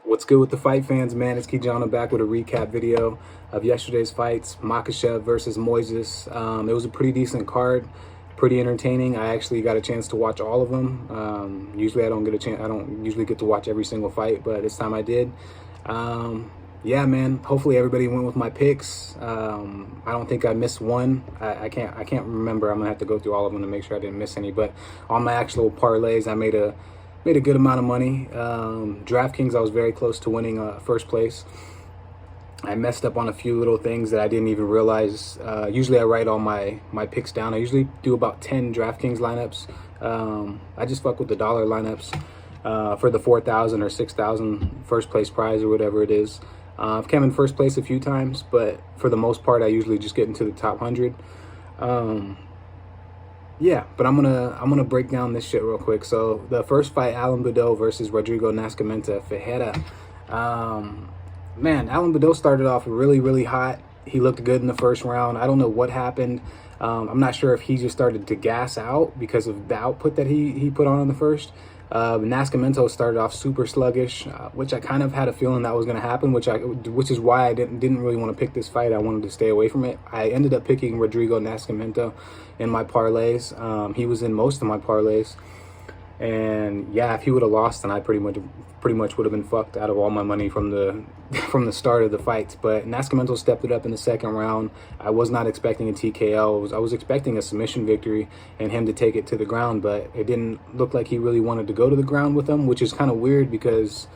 What's good with the fight fans, man? It's Kijana back with a recap video of yesterday's fights, Makhachev versus Moises. It was a pretty decent card, pretty entertaining. I actually got a chance to watch all of them. Usually I don't usually get to watch every single fight, but this time I did. Yeah, man, hopefully everybody went with my picks. I don't think I missed one. I can't remember. I'm gonna have to go through all of them to make sure I didn't miss any, but on my actual parlays, I made a good amount of money. DraftKings, I was very close to winning first place. I messed up on a few little things that I didn't even realize. Usually I write all my picks down. I usually do about 10 DraftKings lineups. I just fuck with the dollar lineups for the 4,000 or 6,000 first place prize or whatever it is. I've come in first place a few times, but for the most part, I usually just get into the top 100. Yeah, but I'm gonna break down this shit real quick. So the first fight, Budo versus Rodrigo Nascamenta, Fejera. Man, Budo started off really hot. He looked good in the first round. I don't know what happened. I'm not sure if he just started to gas out because of the output that he put on in the first. Nascamenta started off super sluggish, which I kind of had a feeling that was going to happen, which is why I didn't really want to pick this fight. I wanted to stay away from it. I ended up picking Rodrigo Nascamenta in my parlays. He was in most of my parlays, and yeah, if he would have lost, then I pretty much would have been fucked out of all my money from the start of the fights. But Nascamenta stepped it up in the second round. I was not expecting a TKO. I was expecting a submission victory and him to take it to the ground, but it didn't look like he really wanted to go to the ground with him, which is kind of weird because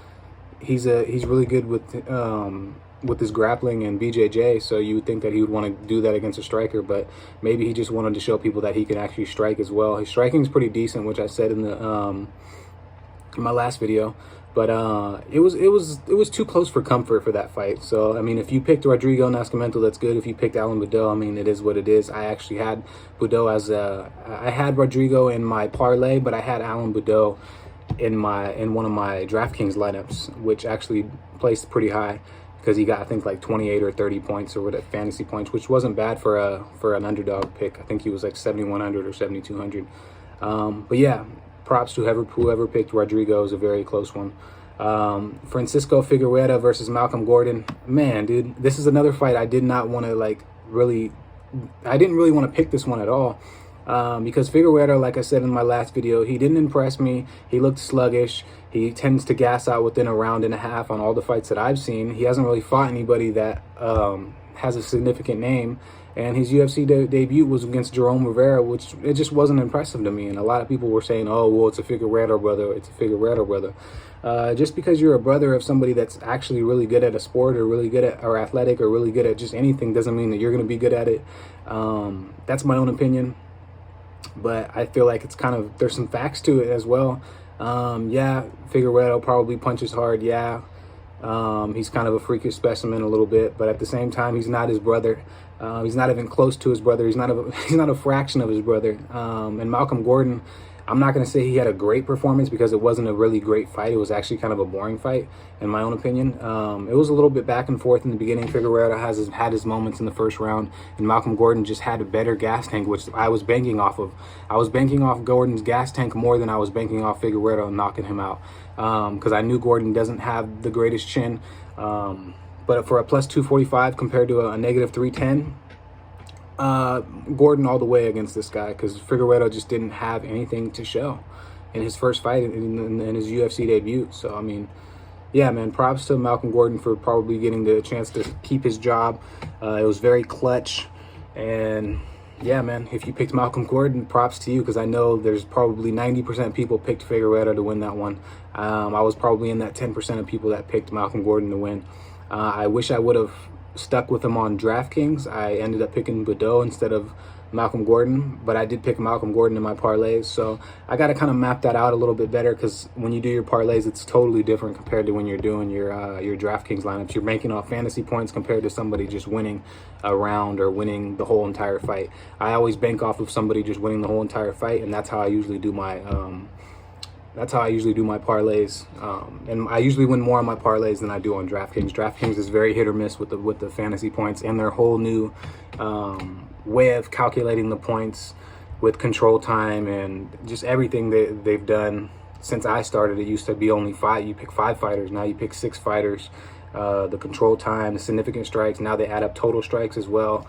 he's really good with his grappling and BJJ, so you would think that he would want to do that against a striker, but maybe he just wanted to show people that he can actually strike as well. His striking is pretty decent, which I said in my last video. But it was too close for comfort for that fight. So I mean, if you picked Rodrigo Nascimento, that's good. If you picked Budo, I mean, it is what it is. I actually had Budo I had Rodrigo in my parlay, but I had Budo in one of my DraftKings lineups, which actually placed pretty high because he got, I think, like 28 or 30 points or whatever, fantasy points, which wasn't bad for an underdog pick. I think he was like 7,100 or 7,200. But yeah, props to whoever picked Rodrigo. Is a very close one. Francisco Figuera versus Malcolm Gordon. Man, dude, this is another fight I did not want to I didn't really want to pick this one at all. Because Figuera, like I said in my last video, he didn't impress me. He looked sluggish. He tends to gas out within a round and a half on all the fights that I've seen. He hasn't really fought anybody that has a significant name. And his UFC debut was against Jerome Rivera, which it just wasn't impressive to me. And a lot of people were saying, oh, well, it's a Figueredo brother. It's a Figueredo brother. Just because you're a brother of somebody that's actually really good at a sport or really good at or athletic or really good at just anything doesn't mean that you're going to be good at it. That's my own opinion. But I feel like it's kind of, there's some facts to it as well. Yeah, Figueredo probably punches hard. Yeah, he's kind of a freakish specimen a little bit, but at the same time, he's not his brother. He's not even close to his brother. He's not a fraction of his brother. And Malcolm Gordon, I'm not going to say he had a great performance because it wasn't a really great fight. It was actually kind of a boring fight, in my own opinion. It was a little bit back and forth in the beginning. Figueroa had his moments in the first round, and Malcolm Gordon just had a better gas tank, which I was banking off of. I was banking off Gordon's gas tank more than I was banking off Figueroa and knocking him out, because I knew Gordon doesn't have the greatest chin. But for a plus 245 compared to a negative 310, Gordon all the way against this guy, because Figueroa just didn't have anything to show in his first fight in his UFC debut. So, I mean, yeah, man, props to Malcolm Gordon for probably getting the chance to keep his job. It was very clutch. And, yeah, man, if you picked Malcolm Gordon, props to you, because I know there's probably 90% people picked Figueroa to win that one. I was probably in that 10% of people that picked Malcolm Gordon to win. I wish I would have stuck with him on DraftKings. I ended up picking Budo instead of Malcolm Gordon, but I did pick Malcolm Gordon in my parlays. So I got to kind of map that out a little bit better, because when you do your parlays, it's totally different compared to when you're doing your DraftKings lineups. You're banking off fantasy points compared to somebody just winning a round or winning the whole entire fight. I always bank off of somebody just winning the whole entire fight, and that's how I usually do my That's how I usually do my parlays, and I usually win more on my parlays than I do on DraftKings. DraftKings is very hit or miss with the fantasy points and their whole new way of calculating the points with control time and just everything that they've done since I started. It used to be only 5. You pick 5 fighters. Now you pick 6 fighters. The control time, the significant strikes. Now they add up total strikes as well.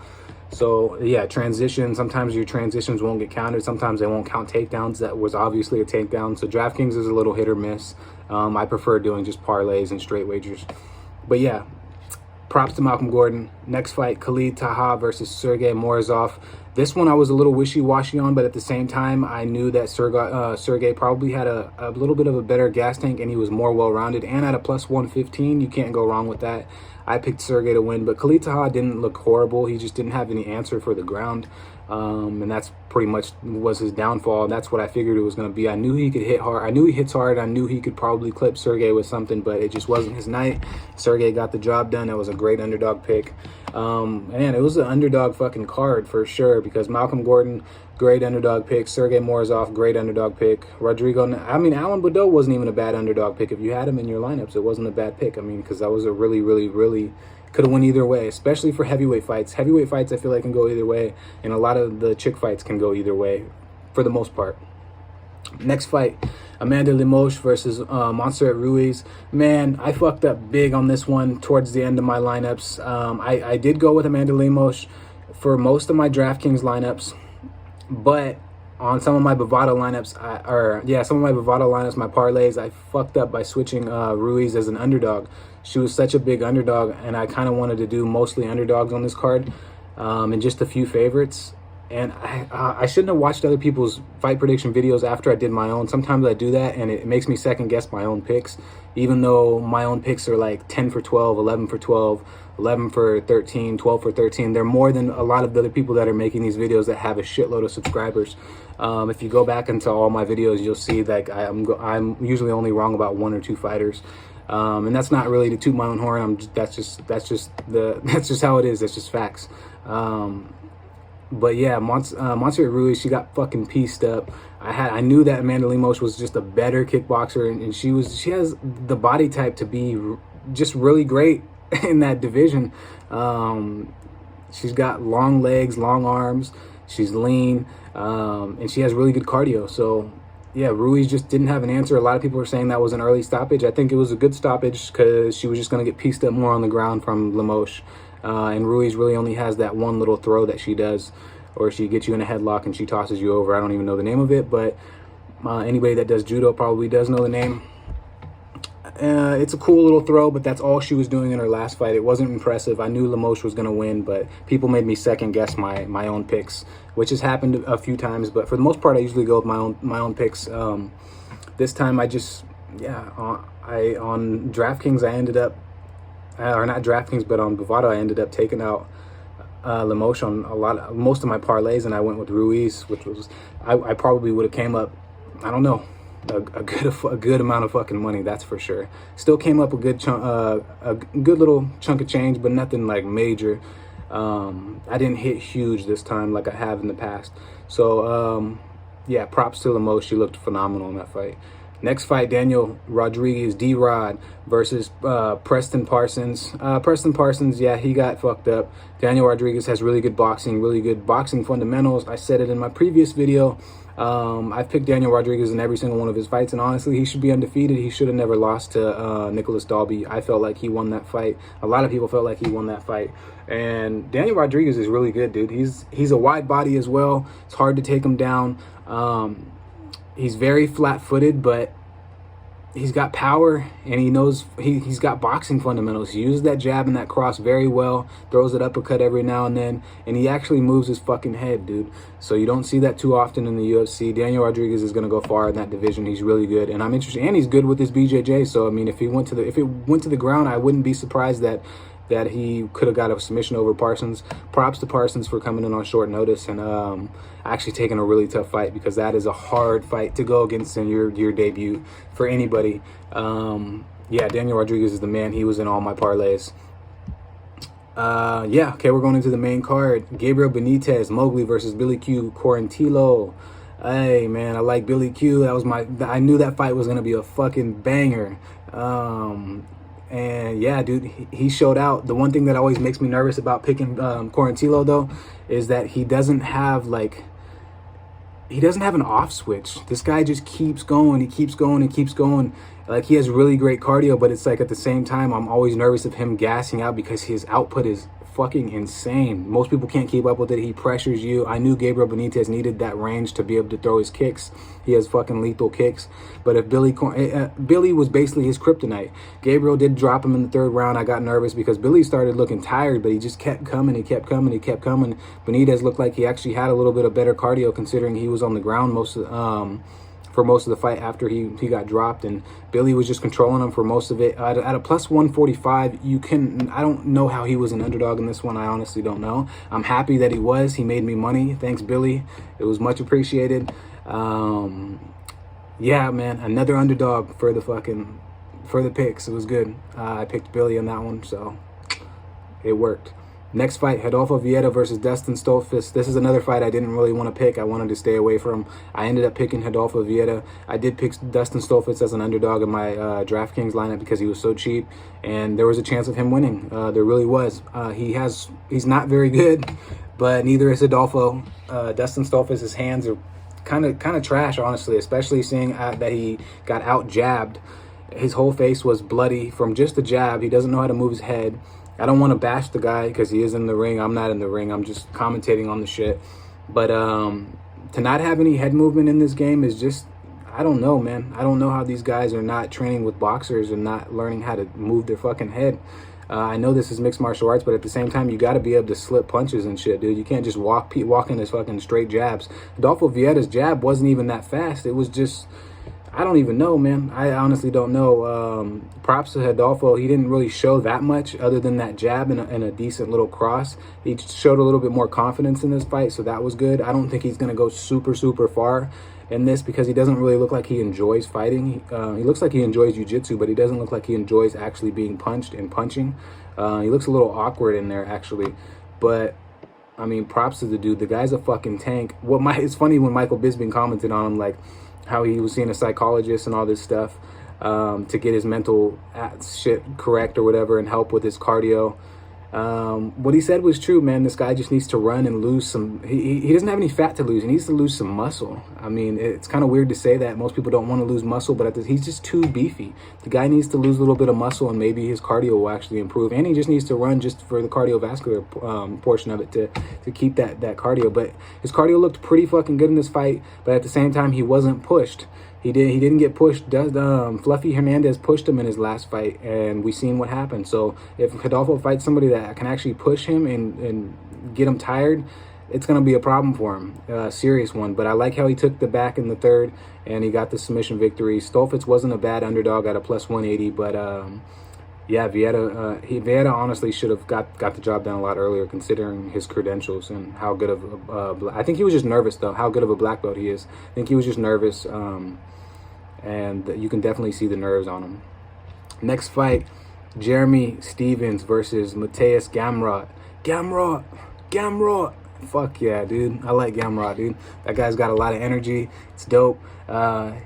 So yeah, transition. Sometimes your transitions won't get counted. Sometimes they won't count takedowns. That was obviously a takedown. So DraftKings is a little hit or miss. I prefer doing just parlays and straight wagers. But yeah, props to Malcolm Gordon. Next fight, Khalid Taha versus Sergey Morizov. This one I was a little wishy-washy on, but at the same time, I knew that Sergey probably had a little bit of a better gas tank, and he was more well-rounded. And at a plus 115, you can't go wrong with that. I picked Sergey to win, but Khalid Taha didn't look horrible. He just didn't have any answer for the ground, and that's pretty much was his downfall. That's what I figured it was going to be. I knew he could hit hard. I knew he hits hard. I knew he could probably clip Sergey with something, but it just wasn't his night. Sergey got the job done. That was a great underdog pick. And it was an underdog fucking card for sure, because Malcolm Gordon, great underdog pick. Sergey Morizov, great underdog pick. Rodrigo, I mean, Alan Budo wasn't even a bad underdog pick. If you had him in your lineups, it wasn't a bad pick. I mean, because that was a really could have went either way, especially for heavyweight fights. Heavyweight fights, I feel like, can go either way, and a lot of the chick fights can go either way for the most part. Next fight, Amanda Lemos versus Montserrat Ruiz. Man, I fucked up big on this one towards the end of my lineups. I did go with Amanda Lemos for most of my DraftKings lineups, but on some of my Bovada lineups, my parlays, I fucked up by switching Ruiz as an underdog. She was such a big underdog, and I kind of wanted to do mostly underdogs on this card, and just a few favorites. And I shouldn't have watched other people's fight prediction videos after I did my own. Sometimes I do that, and it makes me second guess my own picks, even though my own picks are like 10 for 12, 11 for 12, 11 for 13, 12 for 13. They're more than a lot of the other people that are making these videos that have a shitload of subscribers. If you go back into all my videos, you'll see that I'm usually only wrong about 1 or 2 fighters. And that's not really to toot my own horn. That's just how it is. That's just facts. But yeah, Montserrat Ruiz, she got fucking pieced up. I knew that Amanda Lemos was just a better kickboxer, and she has the body type to be just really great in that division. She's got long legs, long arms. She's lean, and she has really good cardio. So yeah, Ruiz just didn't have an answer. A lot of people were saying that was an early stoppage. I think it was a good stoppage because she was just going to get pieced up more on the ground from Lemos. And Ruiz really only has that one little throw that she does, or she gets you in a headlock and she tosses you over. I don't even know the name of it, but anybody that does judo probably does know the name. It's a cool little throw, but that's all she was doing in her last fight. It wasn't impressive. I knew Lemos was going to win, but people made me second guess my own picks, which has happened a few times. But for the most part, I usually go with my own picks. This time, on DraftKings, I ended up. Or not DraftKings, but on Bovada, I ended up taking out Lemos on most of my parlays, and I went with Ruiz, which was I probably would have came up, I don't know, a good amount of fucking money, that's for sure. Still came up a good chunk, a good little chunk of change, but nothing like major. I didn't hit huge this time like I have in the past. So yeah, props to Lemos. She looked phenomenal in that fight. Next fight, Daniel Rodriguez, D-Rod versus Preston Parsons. Preston Parsons, yeah, he got fucked up. Daniel Rodriguez has really good boxing fundamentals. I said it in my previous video. I've picked Daniel Rodriguez in every single one of his fights, and honestly, he should be undefeated. He should have never lost to Nicholas Dalby. I felt like he won that fight. A lot of people felt like he won that fight. And Daniel Rodriguez is really good, dude. He's a wide body as well. It's hard to take him down. He's very flat-footed, but he's got power, and he knows he's got boxing fundamentals. He uses that jab and that cross very well, throws it uppercut every now and then, and he actually moves his fucking head, dude. So you don't see that too often in the UFC. Daniel Rodriguez is going to go far in that division. He's really good, and I'm interested, and he's good with his BJJ. So I mean, if it went to the ground, I wouldn't be surprised that he could have got a submission over Parsons. Props to Parsons for coming in on short notice and actually taking a really tough fight, because that is a hard fight to go against in your debut for anybody. Yeah, Daniel Rodriguez is the man. He was in all my parlays. Yeah, okay, we're going into the main card. Gabriel Benitez, Mowgli versus Billy Q Quarantillo. Hey man, I like Billy Q. I knew that fight was gonna be a fucking banger. And yeah, dude, he showed out. The one thing that always makes me nervous about picking Quarantillo though is that he doesn't have an off switch. This guy just keeps going. He keeps going and keeps going. Like, he has really great cardio, but it's like at the same time, I'm always nervous of him gassing out because his output is fucking insane. Most people can't keep up with it. He pressures you. I knew Gabriel Benitez needed that range to be able to throw his kicks. He has fucking lethal kicks. But if Billy was basically his kryptonite. Gabriel did drop him in the third round. I got nervous because Billy started looking tired, but he just kept coming. He kept coming. He kept coming. Benitez looked like he actually had a little bit of better cardio considering he was on the ground for most of the fight after he got dropped, and Billy was just controlling him for most of it. At a plus 145, I don't know how he was an underdog in this one. I honestly don't know. I'm happy that he was. He made me money. Thanks, Billy. It was much appreciated. Yeah, man, another underdog for the picks. It was good. I picked Billy on that one, so it worked. Next fight, Adolfo Vietto versus Destin Stolfest. This is another fight I didn't really want to pick. I wanted to stay away from. I ended up picking Adolfo Vietto. I did pick Destin Stolfest as an underdog in my DraftKings lineup because he was so cheap, and there was a chance of him winning. There really was. He's not very good, but neither is Adolfo. Destin Stolfest's hands are kind of trash, honestly, especially seeing that he got out jabbed. His whole face was bloody from just the jab. He doesn't know how to move his head. I don't want to bash the guy because he is in the ring. I'm not in the ring. I'm just commentating on the shit. But to not have any head movement in this game is just, I don't know, man. I don't know how these guys are not training with boxers and not learning how to move their fucking head. I know this is mixed martial arts, but at the same time, you got to be able to slip punches and shit, dude. You can't just walk in his fucking straight jabs. Adolfo Vieta's jab wasn't even that fast. It was just, I don't even know, man. I honestly don't know. Props to Adolfo. He didn't really show that much other than that jab and a decent little cross. He showed a little bit more confidence in this fight, so that was good. I don't think he's going to go super, super far in this because he doesn't really look like he enjoys fighting. He looks like he enjoys jiu-jitsu, but he doesn't look like he enjoys actually being punched and punching. He looks a little awkward in there, actually. But I mean, props to the dude. The guy's a fucking tank. It's funny when Michael Bisping commented on him, like, how he was seeing a psychologist and all this stuff to get his mental shit correct or whatever and help with his cardio. What he said was true, man. This guy just needs to run and lose some. He doesn't have any fat to lose. He needs to lose some muscle. I mean, it's kind of weird to say that. Most people don't want to lose muscle, but he's just too beefy. The guy needs to lose a little bit of muscle, and maybe his cardio will actually improve. And he just needs to run just for the cardiovascular portion of it to keep that cardio. But his cardio looked pretty fucking good in this fight. But at the same time, he wasn't pushed. He didn't get pushed. Fluffy Hernandez pushed him in his last fight, and we seen what happened. So if Adolfo fights somebody that can actually push him and get him tired, it's going to be a problem for him, a serious one. But I like how he took the back in the third, and he got the submission victory. Stolfitz wasn't a bad underdog at a plus 180, but yeah, Vietto honestly should have got the job done a lot earlier, considering his credentials and how good of I think he was just nervous, though, how good of a black belt he is. I think he was just nervous, and you can definitely see the nerves on him. Next fight, Jeremy Stephens versus Mateus Gamrot. Gamrot. Fuck yeah, dude. I like Gamrot, dude. That guy's got a lot of energy. It's dope.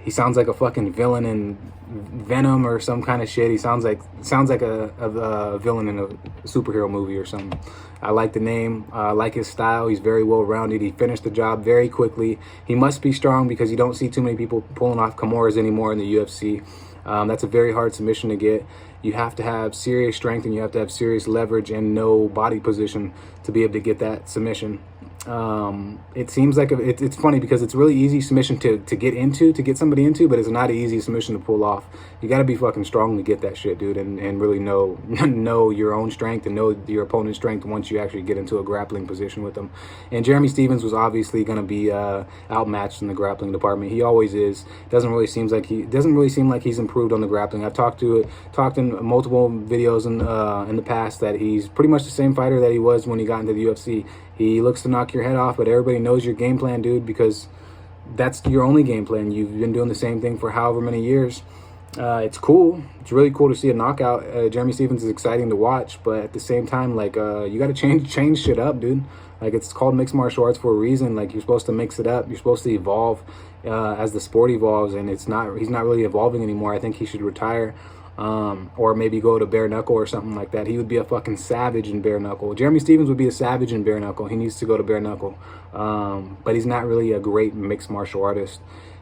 He sounds like a fucking villain in Venom or some kind of shit. He sounds like a villain in a superhero movie or something. I like the name. I like his style. He's very well-rounded. He finished the job very quickly. He must be strong because you don't see too many people pulling off Kimuras anymore in the UFC. That's a very hard submission to get. You have to have serious strength and you have to have serious leverage and no body position to be able to get that submission. It seems like it's funny because it's really easy submission to get somebody into, but it's not an easy submission to pull off. You got to be fucking strong to get that shit, dude, and really know your own strength and know your opponent's strength once you actually get into a grappling position with them. And Jeremy Stephens was obviously going to be outmatched in the grappling department. He always is. Doesn't really seem like he's improved on the grappling. I've talked in multiple videos in the past that he's pretty much the same fighter that he was when he got into the UFC. He looks to knock your head off, but everybody knows your game plan, dude, because that's your only game plan. You've been doing the same thing for however many years. It's cool. It's really cool to see a knockout. Jeremy Stephens is exciting to watch, but at the same time, like, you got to change shit up, dude. Like, it's called mixed martial arts for a reason. Like, you're supposed to mix it up. You're supposed to evolve as the sport evolves, and he's not really evolving anymore. I think he should retire, or maybe go to bare knuckle or something like that. He would be a fucking savage in bare knuckle. Jeremy Stephens would be a savage in bare knuckle. He needs to go to bare knuckle, but he's not really a great mixed martial artist.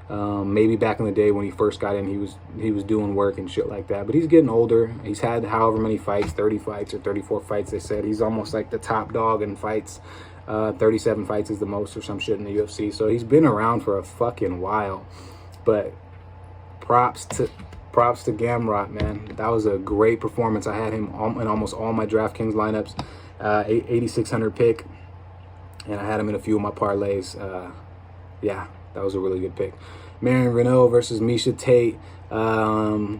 Maybe back in the day when he first got in, he was doing work and shit like that. But he's getting older. He's had however many fights, 30 fights or 34 fights, they said. He's almost like the top dog in fights. 37 fights is the most or some shit in the UFC. So he's been around for a fucking while. But props to Gamrot, man. That was a great performance. I had him in almost all my DraftKings lineups. 8,600 pick. And I had him in a few of my parlays. Yeah, that was a really good pick. Marion Renault versus Misha Tate. I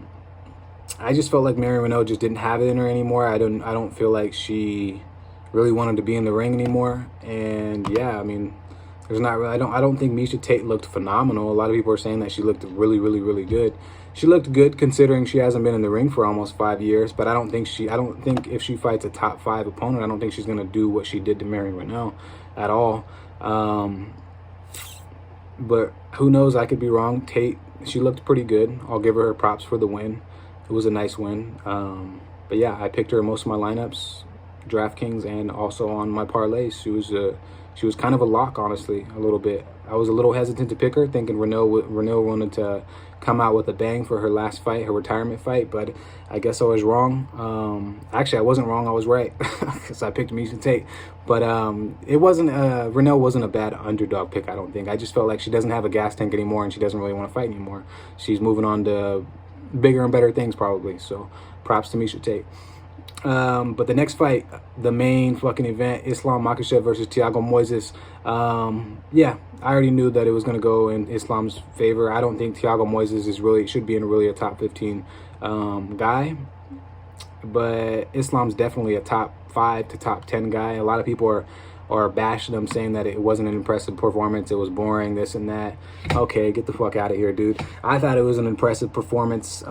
just felt like Marion Renault just didn't have it in her anymore. I don't feel like she really wanted to be in the ring anymore. And yeah, I mean, there's not really, I don't think Misha Tate looked phenomenal. A lot of people are saying that she looked really good. She looked good considering she hasn't been in the ring for almost 5 years, but I don't think if she fights a top 5 opponent, I don't think she's gonna do what she did to Marion Renault at all. But who knows? I could be wrong. Tate, she looked pretty good. I'll give her props for the win. It was a nice win. But yeah, I picked her in most of my lineups, DraftKings, and also on my parlays. She was kind of a lock, honestly, a little bit. I was a little hesitant to pick her, thinking Renault wanted to come out with a bang for her last fight, her retirement fight, but I guess I was wrong. Actually, I wasn't wrong. I was right, because I picked Misha Tate. But it wasn't Renault wasn't a bad underdog pick, I don't think. I just felt like she doesn't have a gas tank anymore, and she doesn't really want to fight anymore. She's moving on to bigger and better things, probably. So props to Misha Tate. But the next fight, the main fucking event, Islam Makhachev versus Thiago Moises. Yeah, I already knew that it was going to go in Islam's favor. I don't think Thiago Moises should be in really a top 15 guy. But Islam's definitely a top 5 to top 10 guy. A lot of people are bashing him, saying that it wasn't an impressive performance. It was boring, this and that. Okay, get the fuck out of here, dude. I thought it was an impressive performance.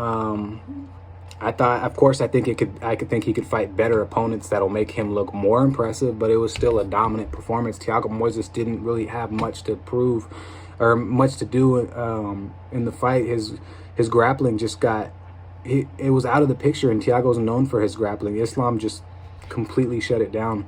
I thought, of course, I think he could fight better opponents that'll make him look more impressive, but it was still a dominant performance. Thiago Moises didn't really have much to prove or much to do in the fight. His grappling just it was out of the picture, and Thiago's known for his grappling. Islam just completely shut it down.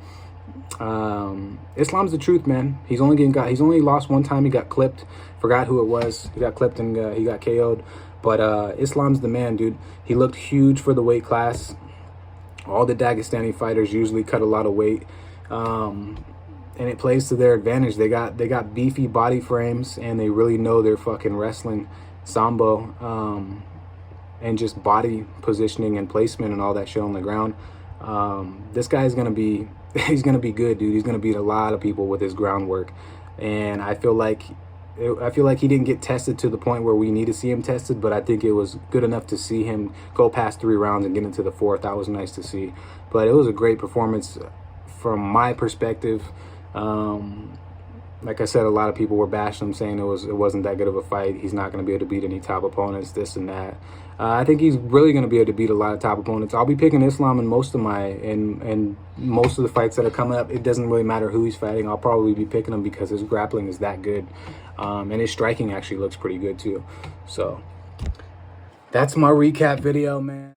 Islam's the truth, man. He's only lost one time. He got clipped. Forgot who it was. He got clipped and he got KO'd. But Islam's the man, dude. He looked huge for the weight class. All the Dagestani fighters usually cut a lot of weight, and it plays to their advantage. They got beefy body frames, and they really know their fucking wrestling, sambo, and just body positioning and placement and all that shit on the ground. This guy's gonna be he's gonna be good, dude. He's gonna beat a lot of people with his groundwork, and I feel like he didn't get tested to the point where we need to see him tested, but I think it was good enough to see him go past 3 rounds and get into the 4th. That was nice to see. But it was a great performance from my perspective. Like I said, a lot of people were bashing him, saying it wasn't that good of a fight. He's not going to be able to beat any top opponents, this and that. I think he's really going to be able to beat a lot of top opponents. I'll be picking Islam in most of most of the fights that are coming up. It doesn't really matter who he's fighting. I'll probably be picking him because his grappling is that good, and his striking actually looks pretty good too. So that's my recap video, man.